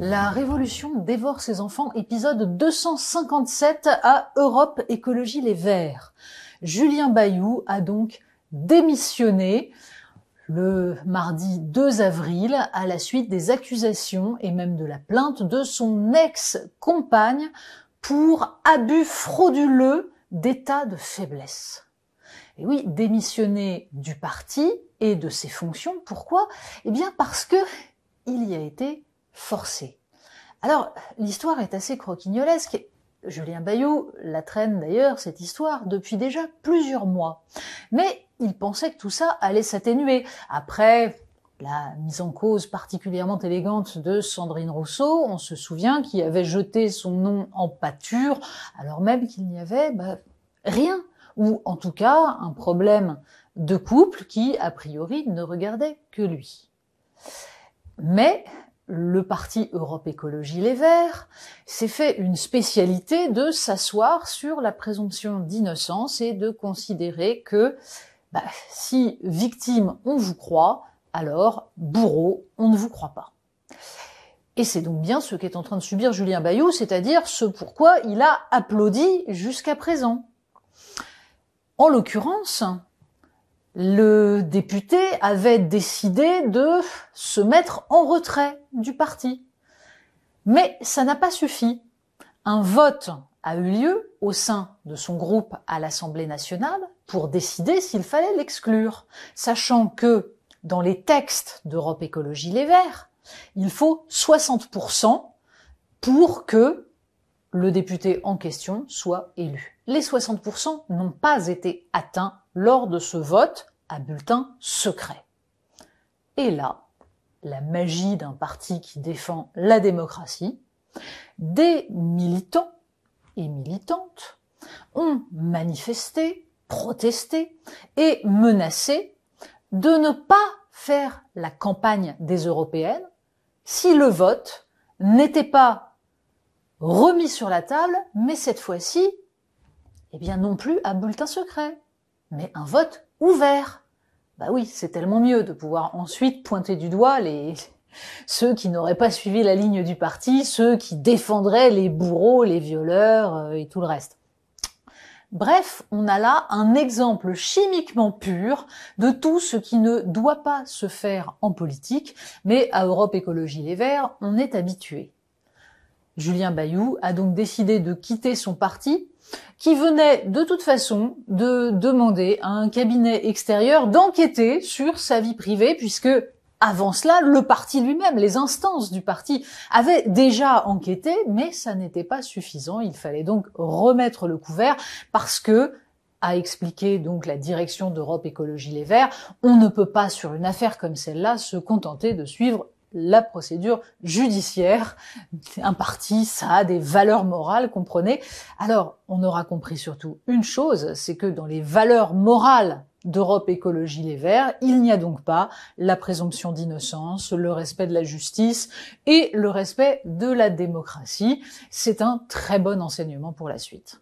La Révolution dévore ses enfants, épisode 257 à Europe Écologie Les Verts. Julien Bayou a donc démissionné le mardi 2 avril à la suite des accusations et même de la plainte de son ex-compagne pour abus frauduleux d'état de faiblesse. Et oui, démissionner du parti et de ses fonctions, pourquoi? Eh bien parce que il y a été forcé. Alors, l'histoire est assez croquignolesque. Julien Bayou la traîne d'ailleurs, cette histoire, depuis déjà plusieurs mois. Mais il pensait que tout ça allait s'atténuer. Après la mise en cause particulièrement élégante de Sandrine Rousseau, on se souvient qu'il avait jeté son nom en pâture, alors même qu'il n'y avait rien, ou en tout cas un problème de couple qui, a priori, ne regardait que lui. Mais le parti Europe Écologie Les Verts s'est fait une spécialité de s'asseoir sur la présomption d'innocence et de considérer que si victime on vous croit, alors bourreau on ne vous croit pas. Et c'est donc bien ce qu'est en train de subir Julien Bayou, c'est-à-dire ce pourquoi il a applaudi jusqu'à présent. En l'occurrence, le député avait décidé de se mettre en retrait du parti. Mais ça n'a pas suffi. Un vote a eu lieu au sein de son groupe à l'Assemblée nationale pour décider s'il fallait l'exclure, sachant que dans les textes d'Europe Écologie Les Verts, il faut 60% pour que le député en question soit élu. Les 60% n'ont pas été atteints lors de ce vote à bulletin secret. Et là, la magie d'un parti qui défend la démocratie, des militants et militantes ont manifesté, protesté et menacé de ne pas faire la campagne des européennes si le vote n'était pas remis sur la table, mais cette fois-ci, non plus à bulletin secret, mais un vote ouvert. Oui, c'est tellement mieux de pouvoir ensuite pointer du doigt ceux qui n'auraient pas suivi la ligne du parti, ceux qui défendraient les bourreaux, les violeurs et tout le reste. Bref, on a là un exemple chimiquement pur de tout ce qui ne doit pas se faire en politique, mais à Europe Écologie Les Verts, on est habitué. Julien Bayou a donc décidé de quitter son parti, qui venait de toute façon de demander à un cabinet extérieur d'enquêter sur sa vie privée, puisque avant cela, le parti lui-même, les instances du parti avaient déjà enquêté, mais ça n'était pas suffisant. Il fallait donc remettre le couvert parce que, a expliqué donc la direction d'Europe Écologie Les Verts, on ne peut pas sur une affaire comme celle-là se contenter de suivre la procédure judiciaire. Un parti, ça a des valeurs morales, comprenez. Alors, on aura compris surtout une chose, c'est que dans les valeurs morales d'Europe Écologie Les Verts, il n'y a donc pas la présomption d'innocence, le respect de la justice et le respect de la démocratie. C'est un très bon enseignement pour la suite.